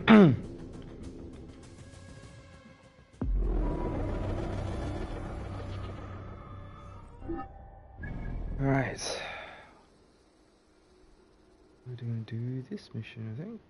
Right. We're gonna do this mission, I think.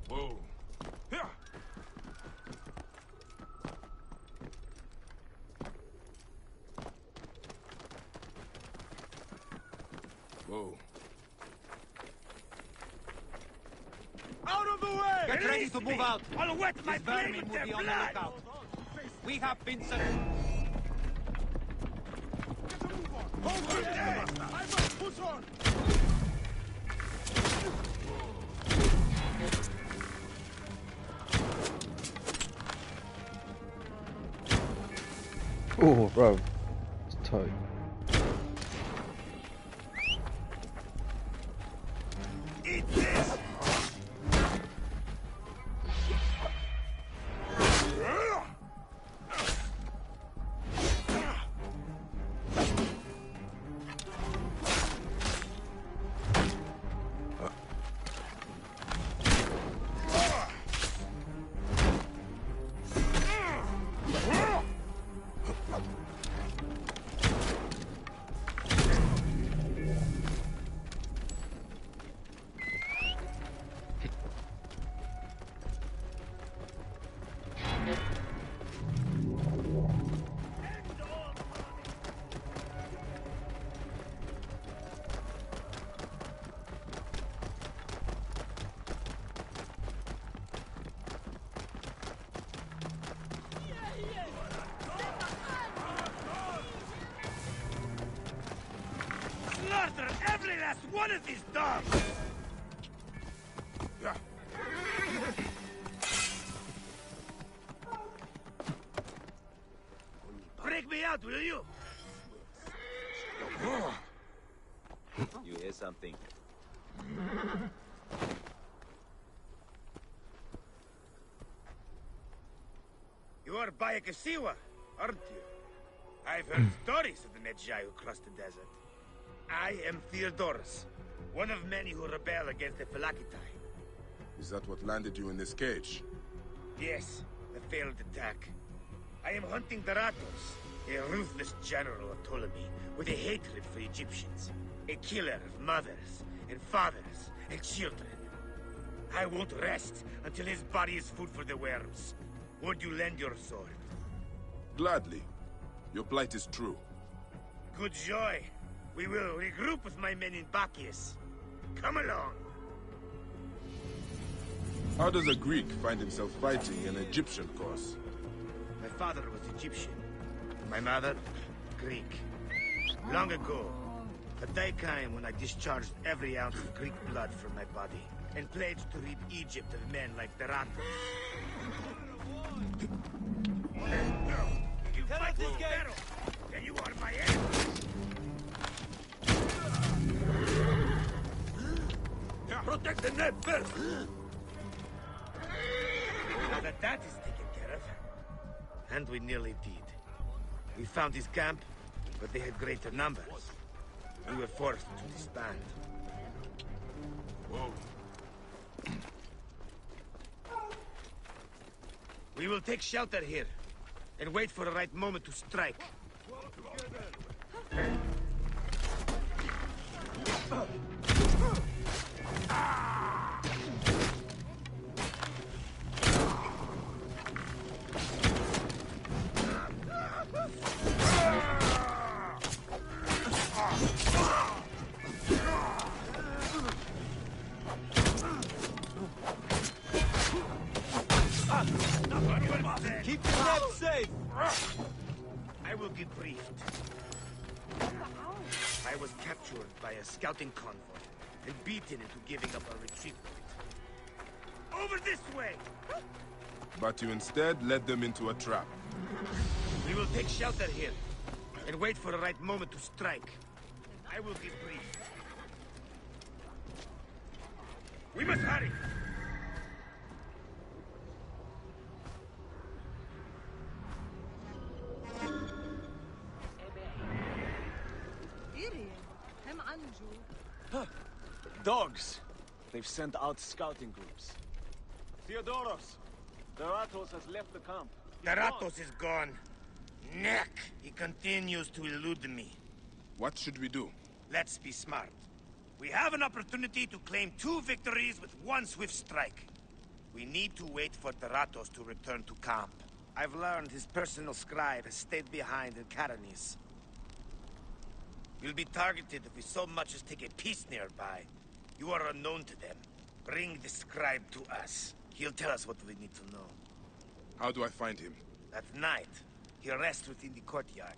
Whoa. Yeah. Whoa. Out of the way! Get ready to move out. I'll wet my blade Vermin with will their be on the blood! lookout. We have been sent. Hold there! I must push on! Oh, bro. It's tight. Eat this! Slaughter every last one of these dogs! Yeah. Break me out, will you? You hear something? You are Bayekasiwa, aren't you? I've heard stories of the Medjay who crossed the desert. I am Theodorus, one of many who rebel against the Phylakitai. Is that what landed you in this cage? Yes, the failed attack. I am hunting Daratos, a ruthless general of Ptolemy with a hatred for Egyptians. A killer of mothers and fathers and children. I won't rest until his body is food for the worms. Would you lend your sword? Gladly. Your plight is true. Good joy. We will regroup with my men in Bacchius. Come along. How does a Greek find himself fighting an Egyptian cause? My father was Egyptian. My mother, Greek. Long ago, a day came when I discharged every ounce of Greek blood from my body and pledged to rid Egypt of men like Daratos. You fight this Pharaoh, then you are my enemy. Protect the net first! Now that is taken care of, and we nearly did. We found his camp, but they had greater numbers. We were forced to disband. Whoa. We will take shelter here, and wait for the right moment to strike. Keep the net safe! I will be briefed. captured by a scouting convoy and beaten into giving up our retreat point. Over this way! But you instead led them into a trap. We will take shelter here and wait for the right moment to strike. I will be brief. We must hurry! Dogs! They've sent out scouting groups. Theodoros! Doratos has left the camp. Doratos is gone. Neck! He continues to elude me. What should we do? Let's be smart. We have an opportunity to claim 2 victories with 1 swift strike. We need to wait for Doratos to return to camp. I've learned his personal scribe has stayed behind in Caranis. We'll be targeted if we so much as take a piece nearby. You are unknown to them. Bring the scribe to us. He'll tell us what we need to know. How do I find him? At night, he rests within the courtyard.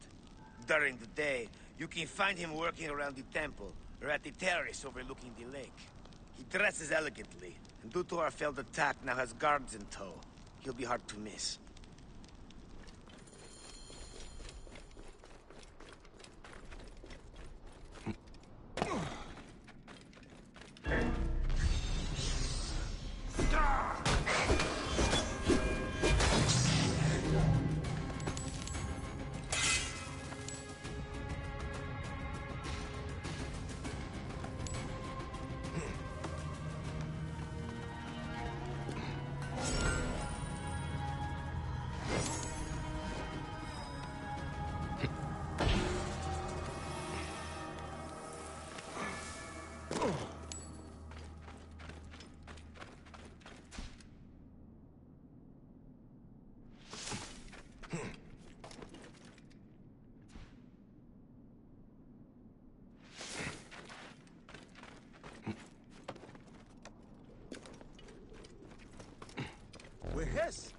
During the day, you can find him working around the temple, or at the terrace overlooking the lake. He dresses elegantly, and due to our failed attack, now has guards in tow. He'll be hard to miss. Yes!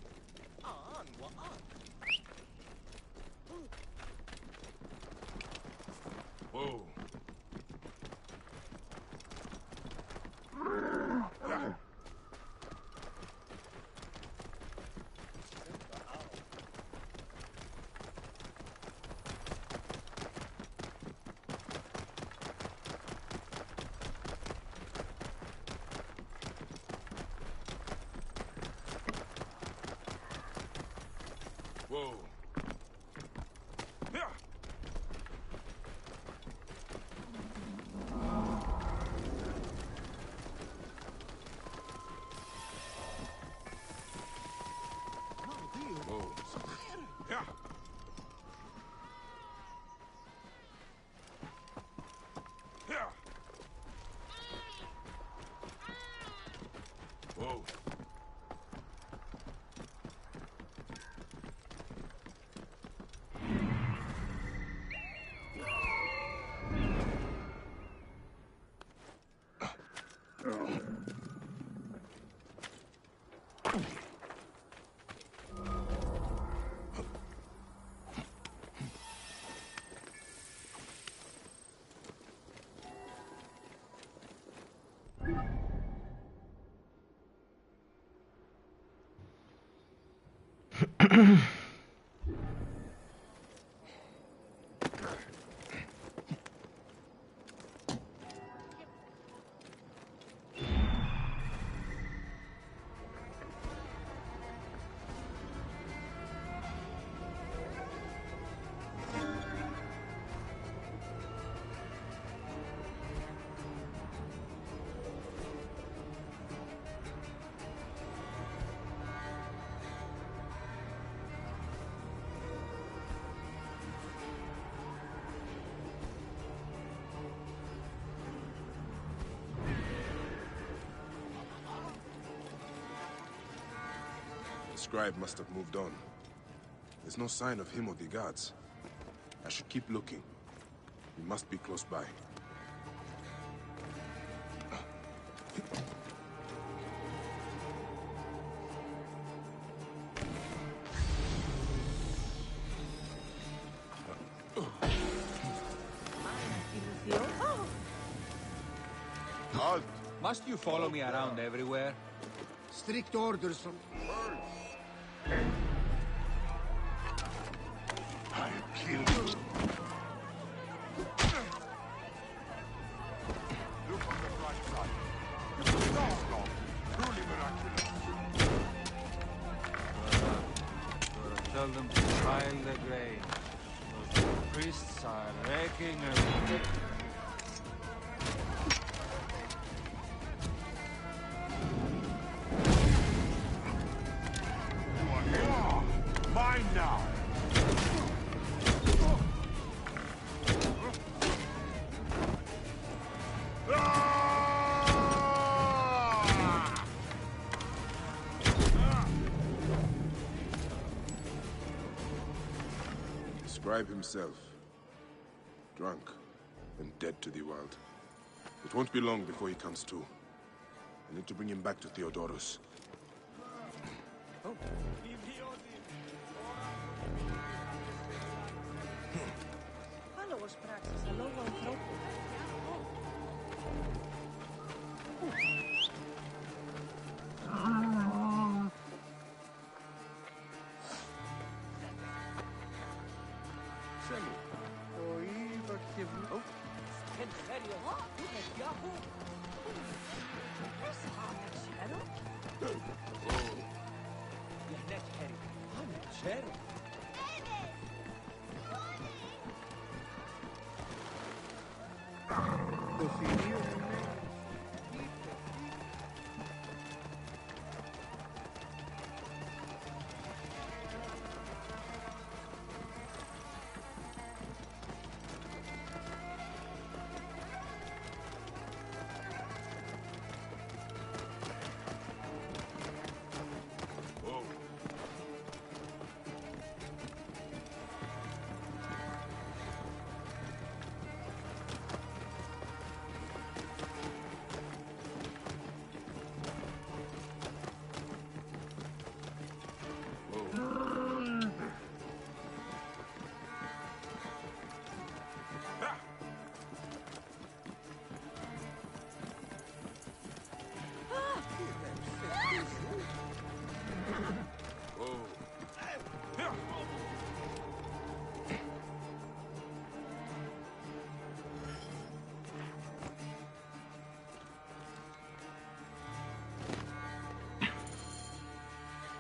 Whoa. Whoa. Yeah. Whoa. Yeah. Yeah. Whoa. The scribe must have moved on. There's no sign of him or the guards. I should keep looking. He must be close by. Halt! Must you follow me around everywhere? Strict orders from... I'll kill you. Look on the bright side. Long, truly miraculous. Tell them to pile the grain. Those priests are wrecking everything. You are here. Mine now. The scribe himself. Drunk and dead to the world. It won't be long before he comes to. I need to bring him back to Theodoros. Hallo, Spraxis. Hallo, Wandrop.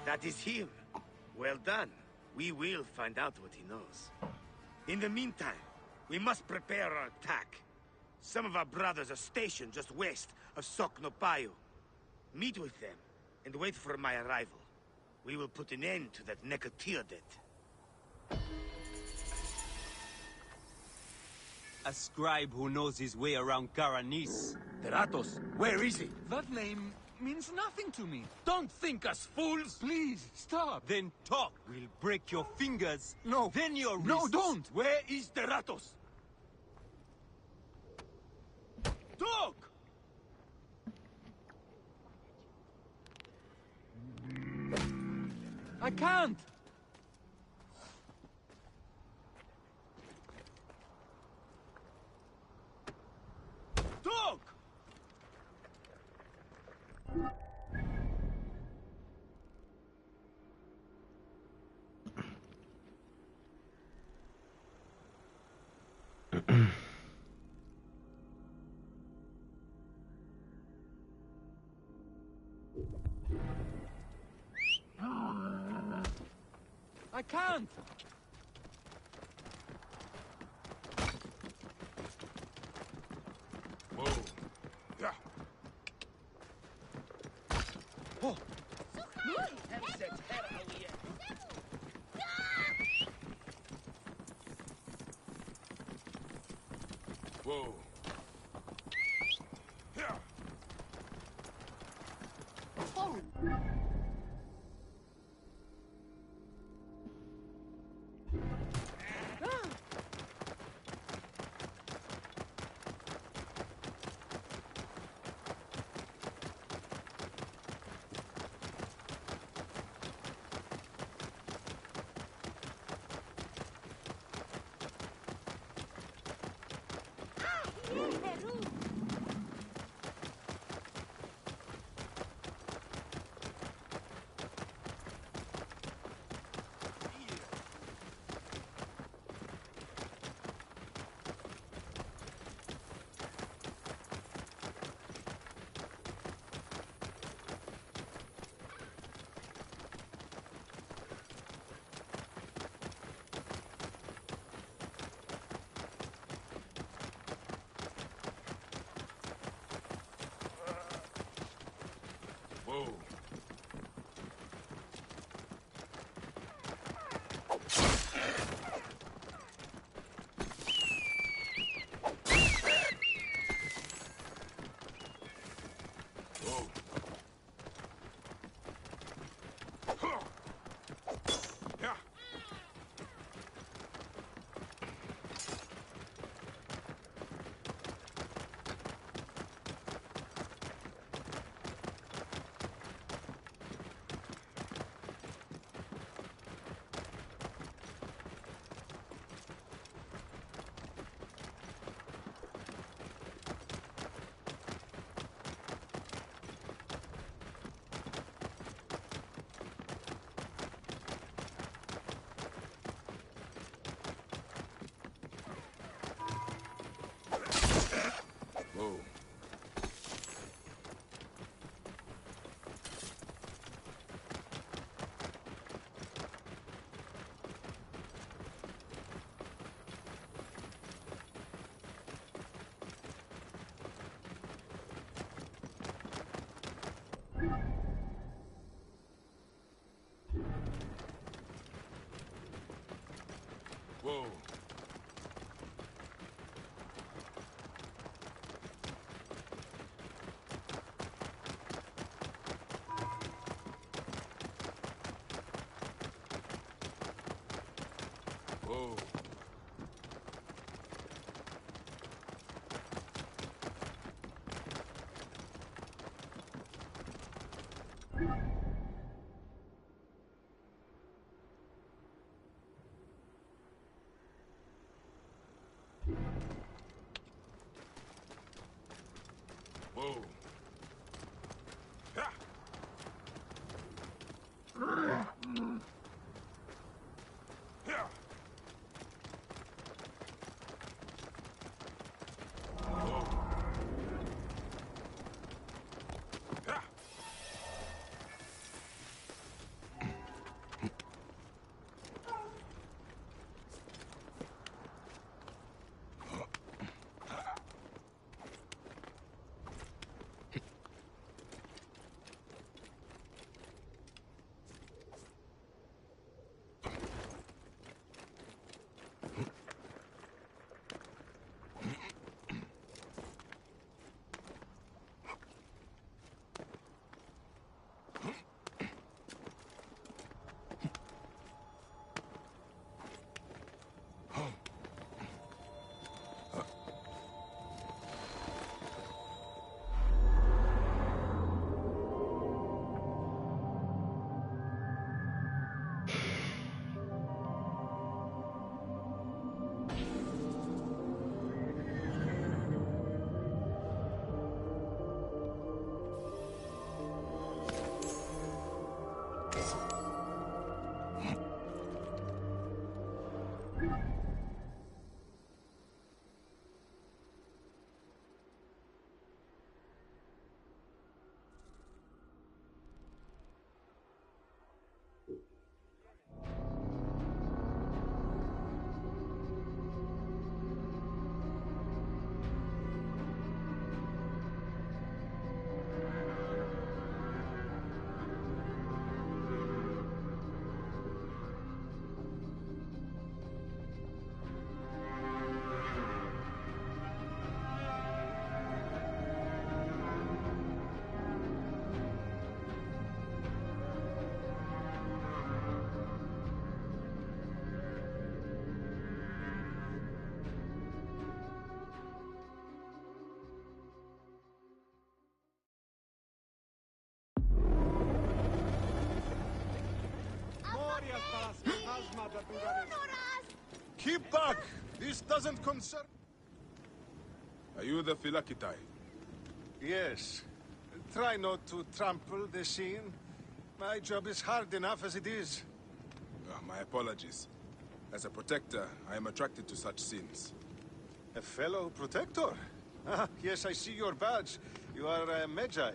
That is him. Well done. We will find out what he knows. In the meantime, we must prepare our attack. Some of our brothers are stationed just west of Soknopayo. Meet with them, and wait for my arrival. We will put an end to that Nekatiodet. A scribe who knows his way around Karanis. Deratos, where is he? That name means nothing to me. Don't think us fools! Please, stop. Then talk. We'll break your fingers. No. Then your wrists. No, don't. Where is Deratos? Talk! I can't. Talk! I can't. Whoa. Yeah. Whoa. Yeah. Whoa. Whoa. Whoa. Whoa. Whoa. Ha! Yeah. Keep back! This doesn't concern... Are you the Philakitai? Yes. Try not to trample the scene. My job is hard enough as it is. My apologies. As a protector, I am attracted to such scenes. A fellow protector? Ah, yes, I see your badge. You are a Medjay.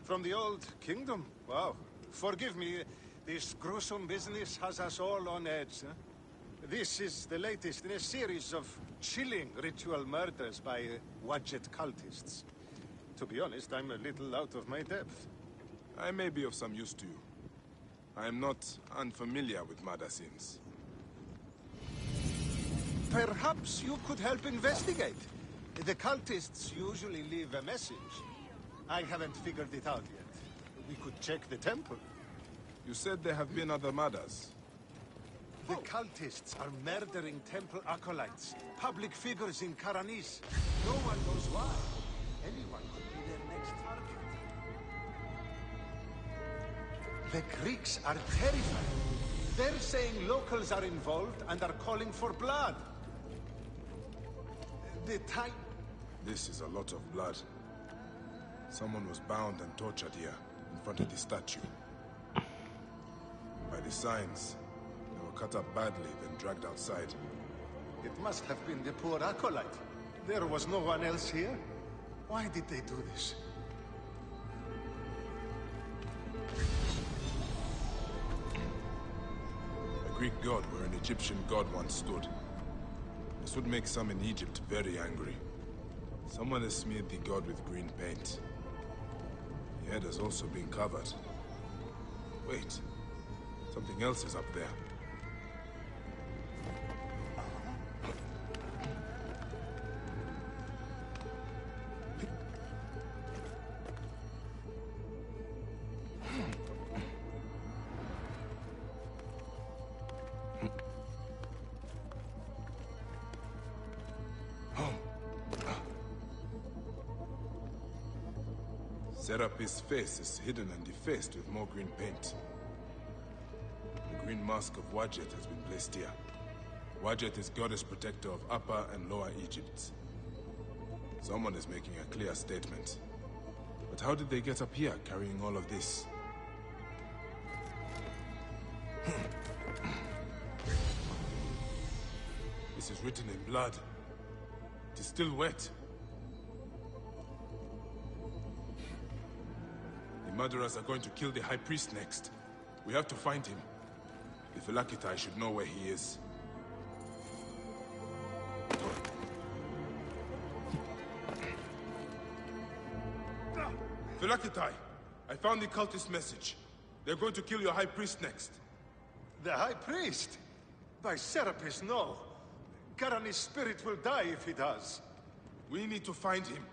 From the old kingdom. Wow. Forgive me, this gruesome business has us all on edge. Huh? This is the latest in a series of chilling ritual murders by Wadjet cultists. To be honest, I'm a little out of my depth. I may be of some use to you. I am not unfamiliar with Madasins. Perhaps you could help investigate. The cultists usually leave a message. I haven't figured it out yet. We could check the temple. You said there have been other Madas. The cultists are murdering temple acolytes, public figures in Karanis. No one knows why. Anyone could be their next target. The Greeks are terrified. They're saying locals are involved and are calling for blood. The time... This is a lot of blood. Someone was bound and tortured here, in front of the statue. By the signs, they were cut up badly, then dragged outside. It must have been the poor acolyte. There was no one else here. Why did they do this? A Greek god where an Egyptian god once stood. This would make some in Egypt very angry. Someone has smeared the god with green paint. The head has also been covered. Wait. Something else is up there. Serapis' face is hidden and defaced with more green paint. The green mask of Wadjet has been placed here. Wadjet is goddess protector of Upper and Lower Egypt. Someone is making a clear statement. But how did they get up here carrying all of this? This is written in blood. It is still wet. The murderers are going to kill the High Priest next. We have to find him. The Phylakitai should know where he is. Phylakitai! I found the cultist message. They're going to kill your High Priest next. The High Priest? By Serapis, no. Karani's spirit will die if he does. We need to find him.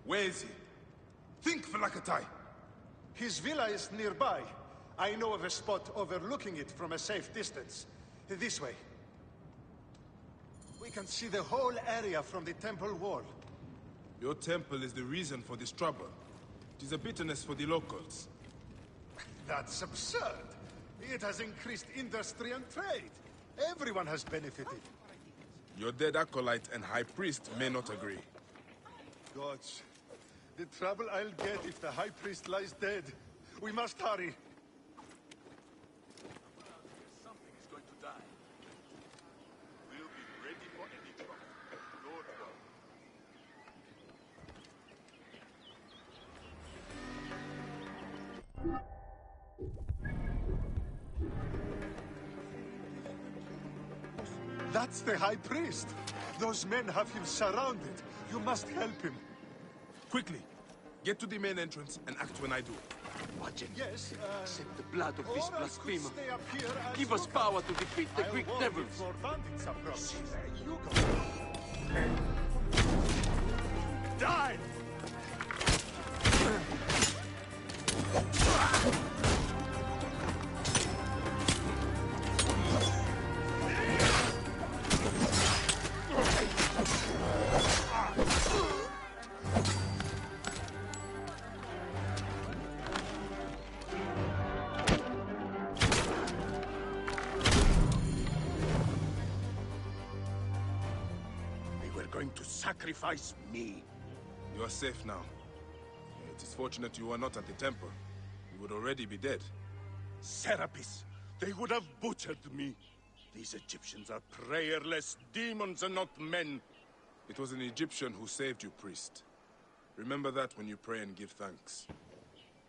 Where is he? Think, Phylakitai! His villa is nearby. I know of a spot overlooking it from a safe distance. This way. We can see the whole area from the temple wall. Your temple is the reason for this trouble. It is a bitterness for the locals. That's absurd. It has increased industry and trade. Everyone has benefited. Your dead acolyte and high priest may not agree. Gods, the trouble I'll get if the high priest lies dead. We must hurry. Something is going to die. We'll be ready for any trouble. Lord God. That's the high priest. Those men have him surrounded. You must help him. Quickly, get to the main entrance and act when I do. Watch it. Yes, Accept the blood of this or I could blasphemer. stay up here and Give us look power to defeat the I'll Greek warn devils. before bandits approach. You go. Die! To sacrifice me. You are safe now. It is fortunate you are not at the temple. You would already be dead. Serapis, they would have butchered me. These Egyptians are prayerless demons and not men. It was an Egyptian who saved you, priest. Remember that when you pray and give thanks.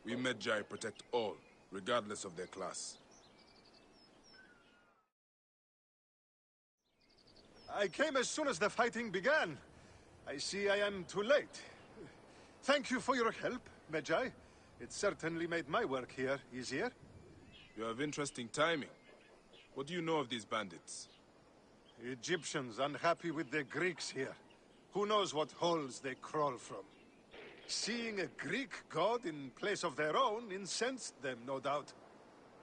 We Medjay protect all, regardless of their class. I came as soon as the fighting began. I see I am too late. Thank you for your help, Medjay. It certainly made my work here easier. You have interesting timing. What do you know of these bandits? Egyptians unhappy with the Greeks here. Who knows what holes they crawl from? Seeing a Greek god in place of their own incensed them, no doubt.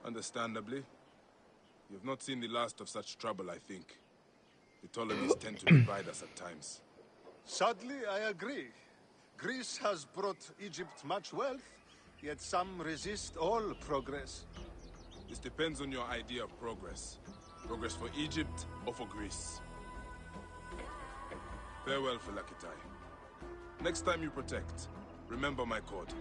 Understandably. You've not seen the last of such trouble, I think. The Ptolemies tend to divide us at times. Sadly, I agree. Greece has brought Egypt much wealth, yet some resist all progress. This depends on your idea of progress. Progress for Egypt or for Greece. Farewell, Phylakitai. Next time you protect, remember my code.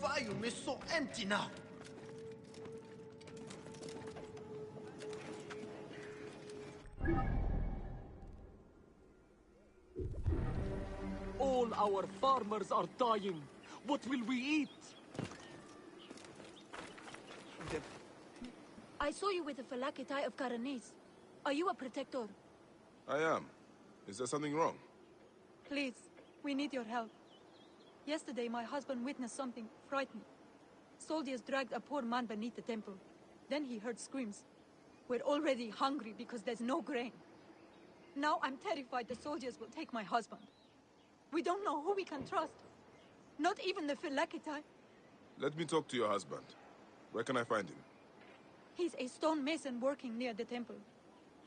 Fayum is so empty now. All our farmers are dying. What will we eat? I saw you with the Phylakitai of Karanis. Are you a protector? I am. Is there something wrong? Please, we need your help. Yesterday, my husband witnessed something frightening. Soldiers dragged a poor man beneath the temple. Then he heard screams. We're already hungry because there's no grain. Now I'm terrified the soldiers will take my husband. We don't know who we can trust. Not even the Phylakitai. Let me talk to your husband. Where can I find him? He's a stone mason working near the temple.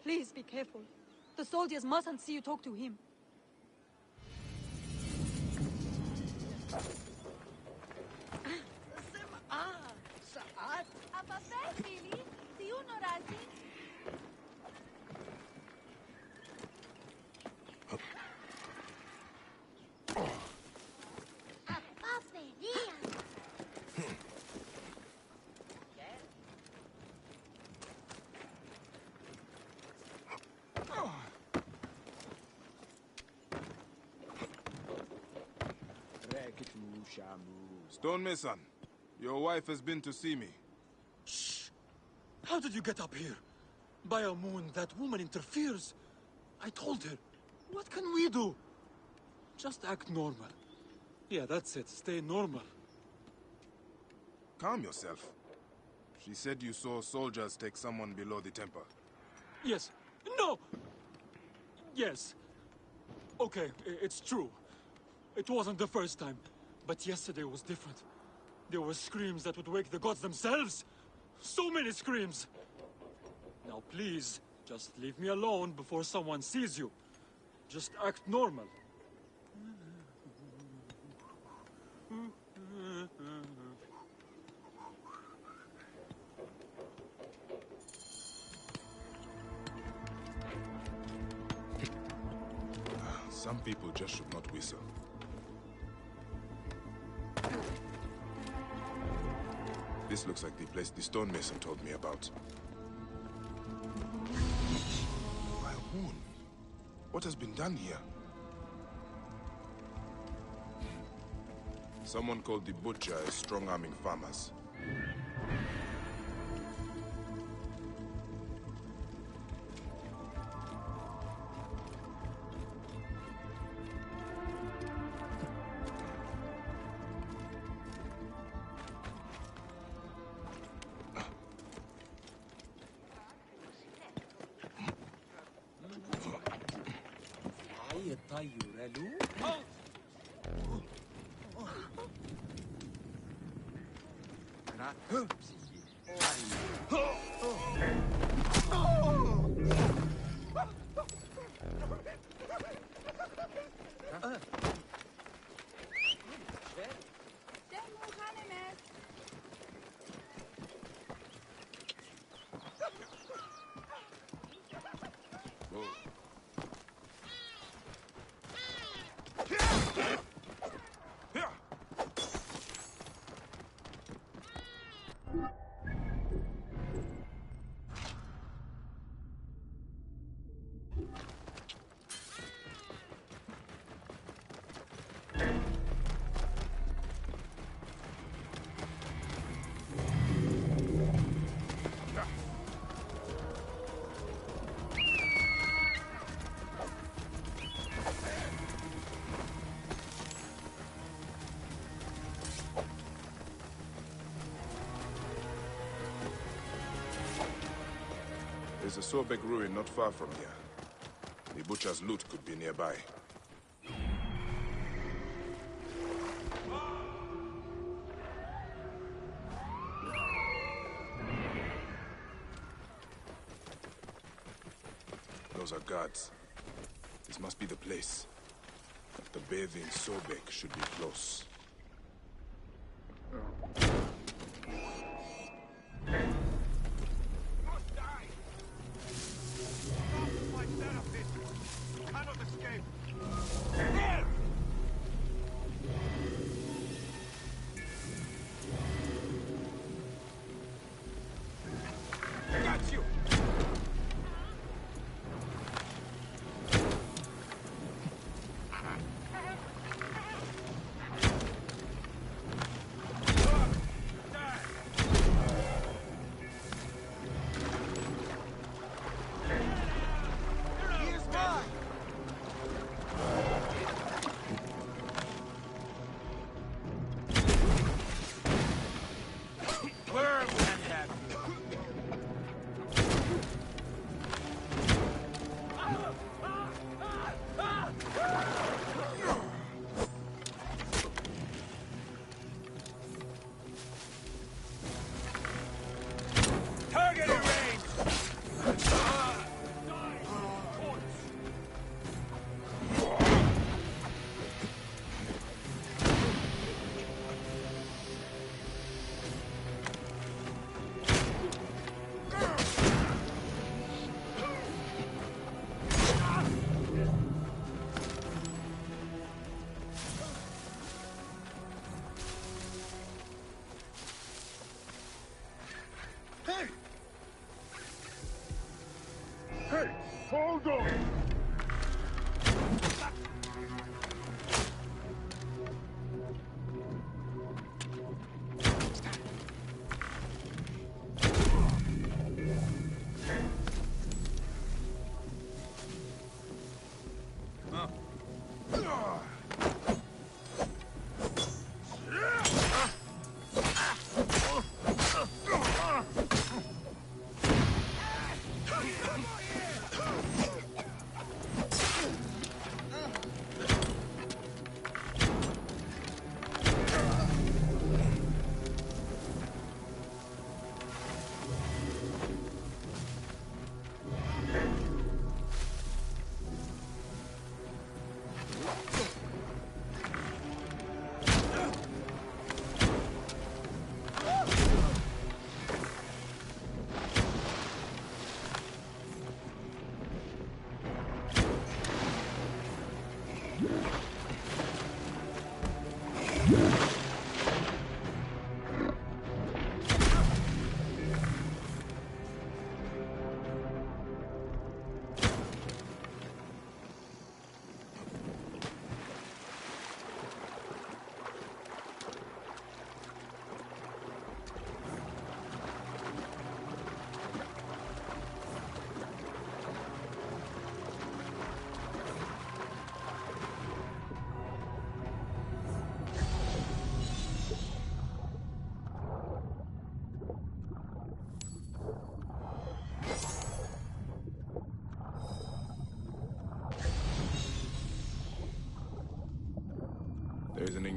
Please be careful. The soldiers mustn't see you talk to him. Stonemason, your wife has been to see me. Shh! How did you get up here? By a moon, that woman interferes. I told her, what can we do? Just act normal. Yeah, that's it. Stay normal. Calm yourself. She said you saw soldiers take someone below the temple. Yes. No! Yes. Okay, it's true. It wasn't the first time. But yesterday was different. There were screams that would wake the gods themselves. So many screams. Now please, just leave me alone before someone sees you. Just act normal. Some people just should not whistle. This looks like the place the stonemason told me about. My moon. What has been done here? Someone called the Butcher is strong-arming farmers. There's a Sobek ruin not far from here. The Butcher's loot could be nearby. Those are guards. This must be the place. The bathing Sobek should be close.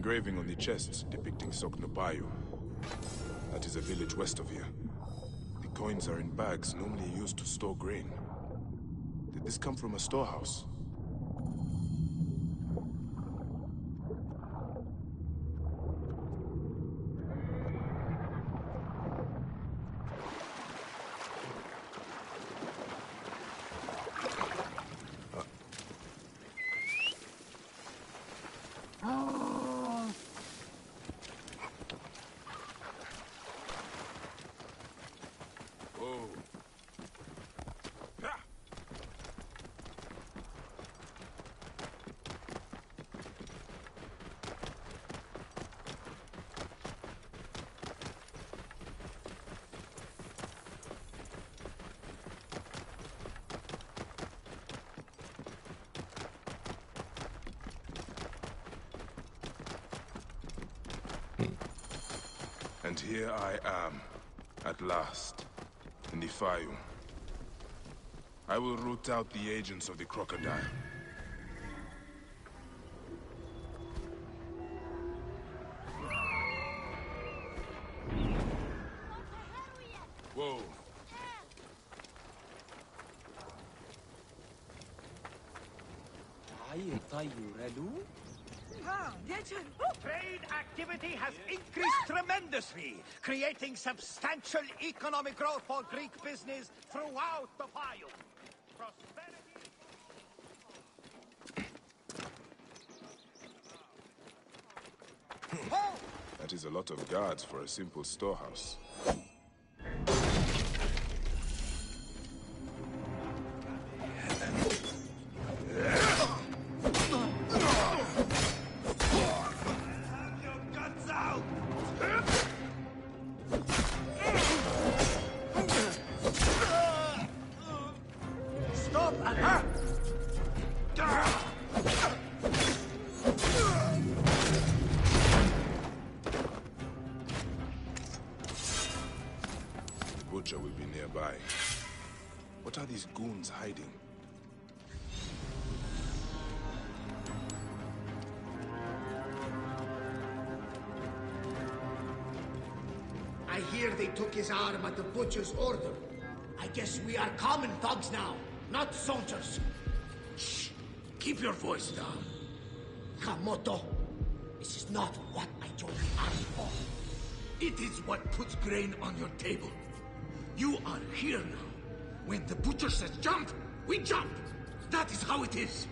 engraving on the chests depicting Soknopayu. That is a village west of here. The coins are in bags normally used to store grain. Did this come from a storehouse? And here I am, at last, in the Fayum. I will root out the agents of the crocodile. Whoa. Trade activity has increased tremendously, creating substantial economic growth for Greek business throughout the Fayum. Prosperity... That is a lot of guards for a simple storehouse. Butcher will be nearby. What are these goons hiding? I hear they took his arm at the butcher's order. I guess we are common thugs now, not soldiers. Shh! Keep your voice down. Kamoto, this is not what I joined the army for. It is what puts grain on your table. You are here now. When the butcher says jump, we jump. That is how it is.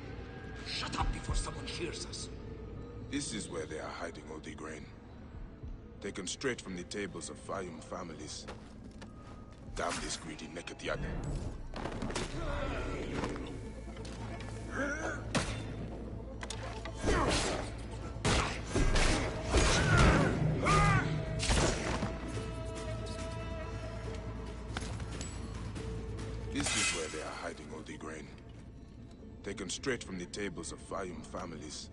Shut up before someone hears us. This is where they are hiding all the grain. Taken straight from the tables of Fayum families. Damn this greedy Nekatiad. This is where they are hiding all the grain. Taken straight from the tables of Fayum families.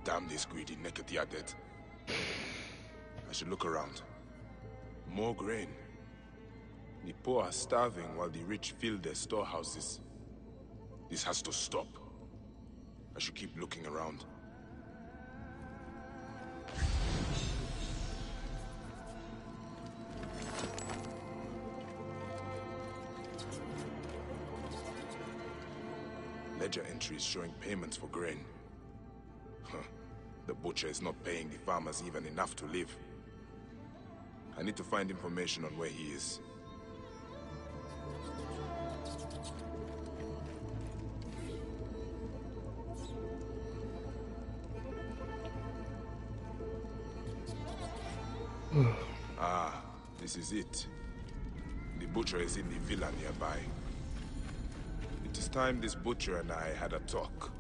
Damn this greedy Nekatiadet. I should look around. More grain. The poor are starving while the rich fill their storehouses. This has to stop. I should keep looking around. Ledger entries showing payments for grain. Huh. The butcher is not paying the farmers even enough to live. I need to find information on where he is. Ah, this is it. The butcher is in the villa nearby. It is time this butcher and I had a talk.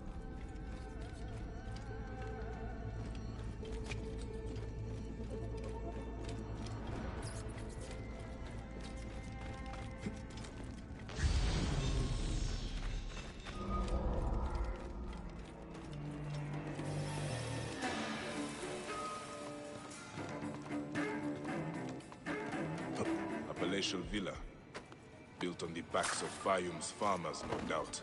A palatial villa, built on the backs of Fayum's farmers, no doubt.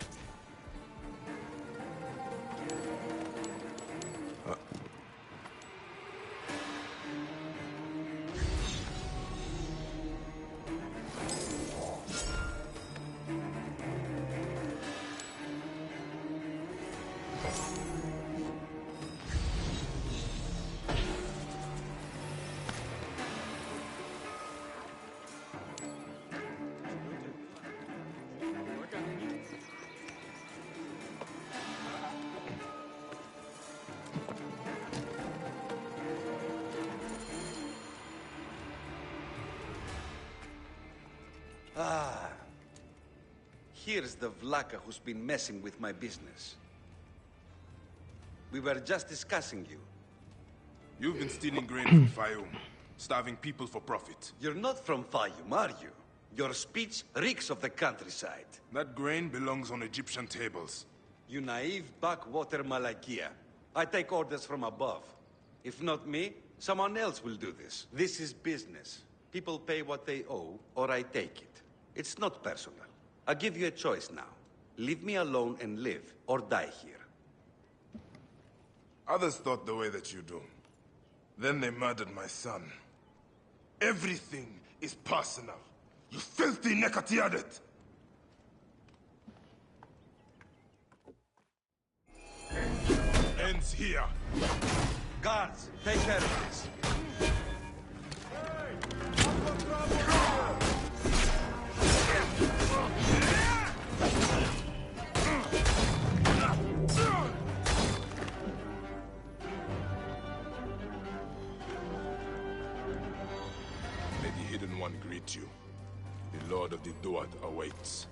Here's the Vlaka who's been messing with my business. We were just discussing you. You've been stealing grain from Fayum, starving people for profit. You're not from Fayum, are you? Your speech reeks of the countryside. That grain belongs on Egyptian tables. You naive backwater Malakia. I take orders from above. If not me, someone else will do this. This is business. People pay what they owe, or I take it. It's not personal. I give you a choice now. Leave me alone and live, or die here. Others thought the way that you do. Then they murdered my son. Everything is personal. You filthy Nekatiadet! Ends here. Guards, take care of this. May the Hidden One greet you. The Lord of the Duat awaits.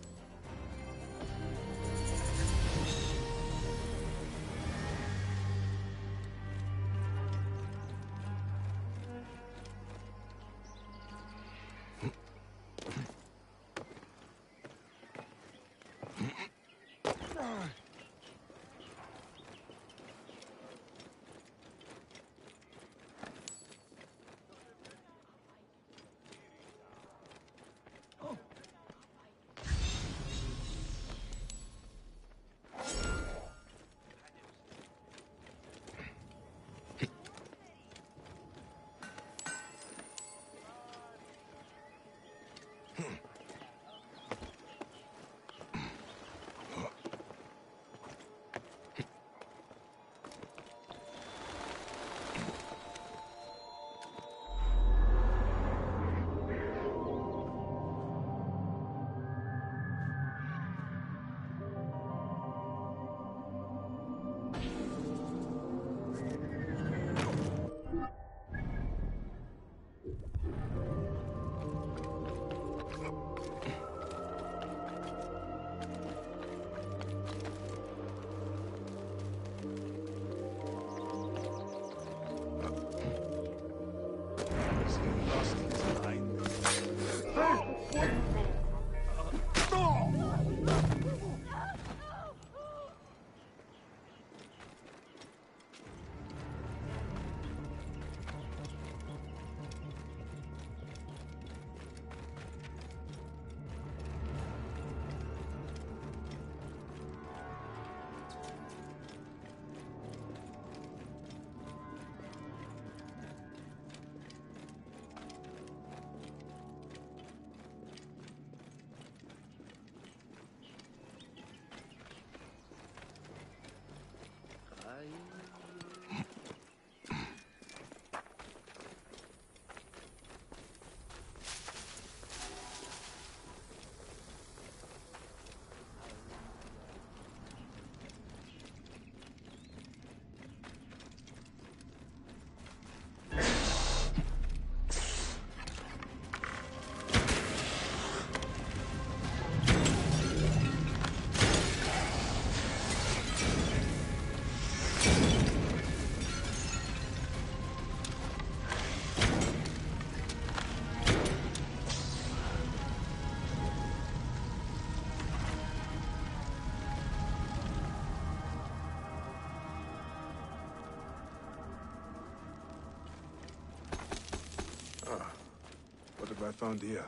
What have I found here?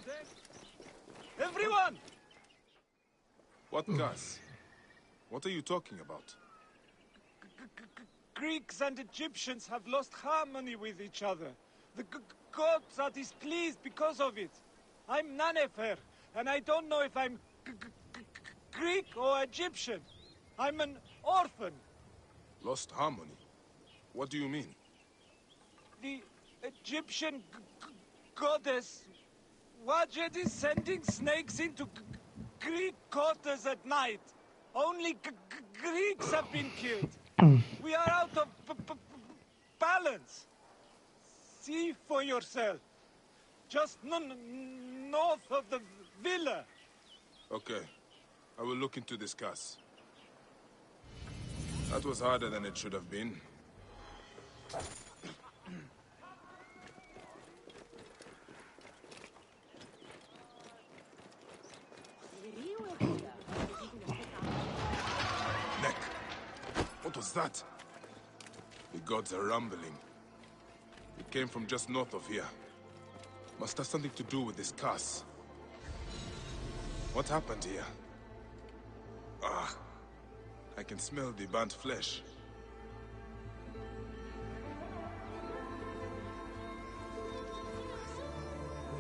eh? Everyone! What Gus? What are you talking about? Greeks and Egyptians have lost harmony with each other. The gods are displeased because of it. I'm Nanefer, and I don't know if I'm Greek or Egyptian. I'm an orphan. Lost harmony? What do you mean? The Egyptian goddess Wadjet is sending snakes into Greek quarters at night. Only Greeks have been killed. We are out of balance. See for yourself. Just north of the villa. Okay. I will look into this, Cass. That was harder than it should have been. Neck! What was that? The gods are rumbling. It came from just north of here. Must have something to do with this Cass. What happened here? Ah! I can smell the burnt flesh.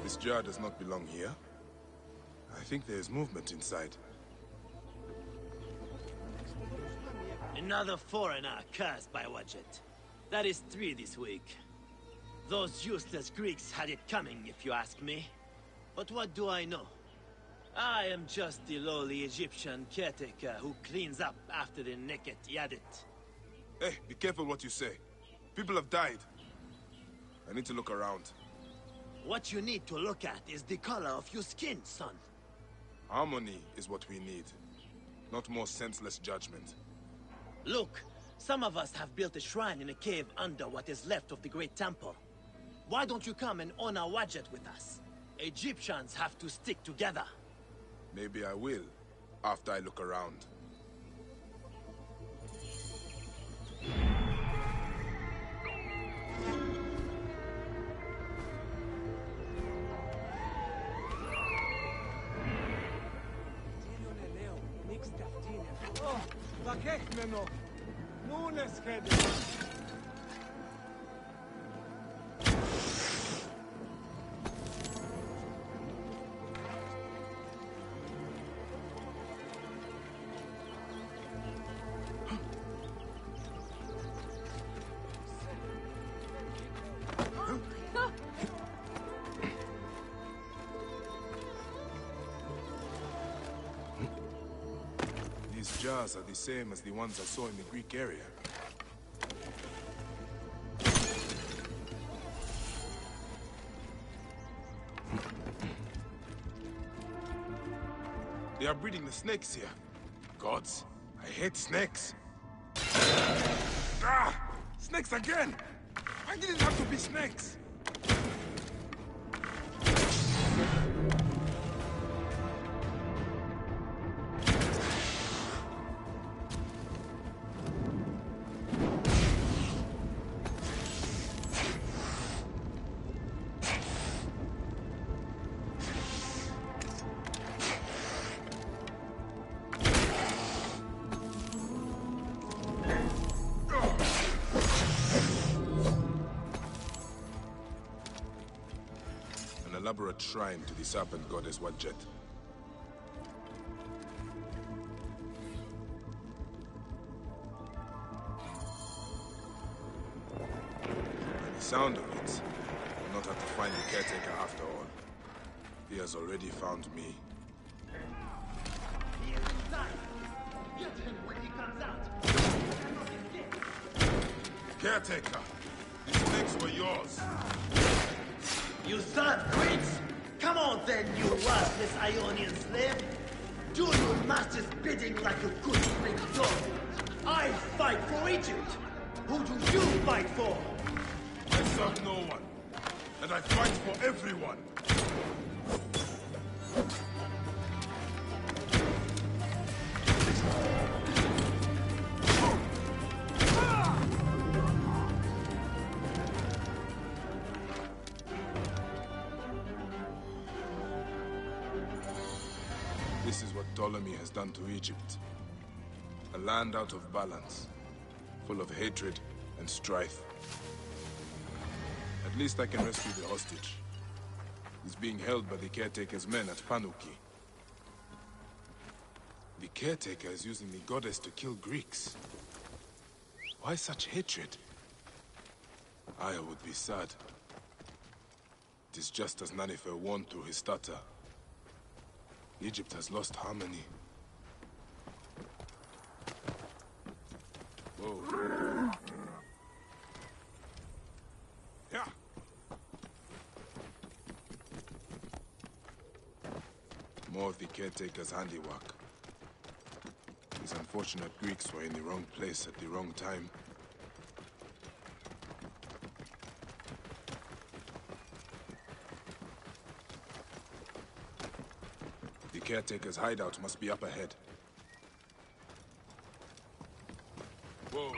This jar does not belong here. I think there is movement inside. Another foreigner cursed by Wadjet. That is 3 this week. Those useless Greeks had it coming, if you ask me. But what do I know? I am just the lowly Egyptian caretaker who cleans up after the naked Yadit. Hey, be careful what you say. People have died. I need to look around. What you need to look at is the color of your skin, son. Harmony is what we need, not more senseless judgment. Look, some of us have built a shrine in a cave under what is left of the Great Temple. Why don't you come and honor Wadjet with us? Egyptians have to stick together. Maybe I will, after I look around. Oh, Vakekmeno. Nunes Kede. These jars are the same as the ones I saw in the Greek area. They are breeding the snakes here. Gods, I hate snakes. Ah! Snakes again! Why did it have to be snakes? Elaborate shrine to the serpent goddess Wadjet. By the sound of it, I'll not have to find the caretaker after all. He has already found me. He is inside. Get him when he comes out. Caretaker! The snakes were yours! You serve Greeks? Come on then, you worthless Ionian slave! Do your master's bidding like a good big dog. I fight for Egypt! Who do you fight for? I serve no one, and I fight for everyone! Ptolemy has done to Egypt. A land out of balance, full of hatred and strife. At least I can rescue the hostage. He's being held by the caretaker's men at Panuki. The caretaker is using the goddess to kill Greeks. Why such hatred? Aya would be sad. It is just as Nanifer warned through his stutter. Egypt has lost harmony. Whoa. Yeah. More of the caretaker's handiwork. These unfortunate Greeks were in the wrong place at the wrong time. The caretaker's hideout must be up ahead. Whoa.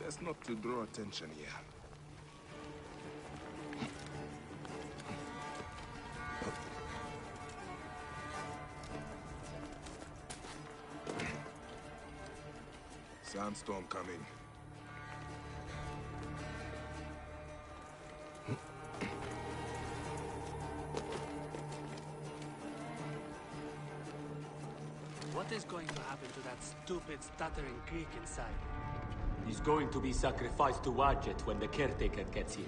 Best not to draw attention here. Sandstorm coming. What is going to happen to that stupid, stuttering Greek inside? He's going to be sacrificed to Wadjet when the caretaker gets here.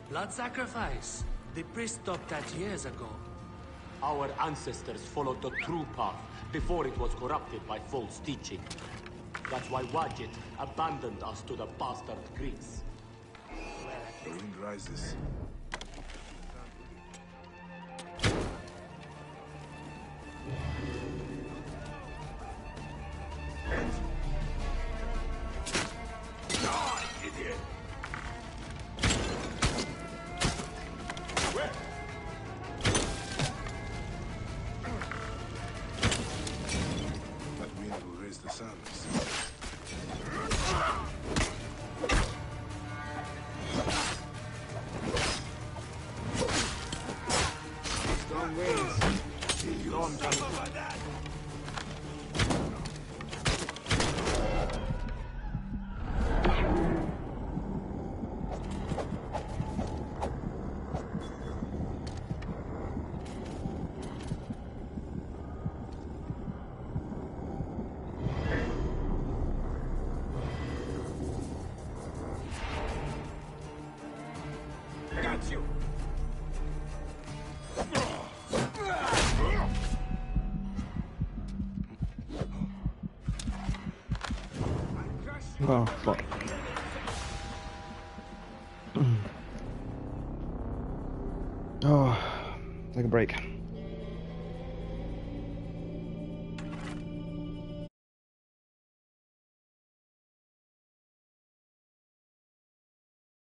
Blood sacrifice? The priest stopped that years ago. Our ancestors followed the true path before it was corrupted by false teaching. That's why Wadjet abandoned us to the bastard Greeks. The wind rises. Oh, fuck. Oh, take a break.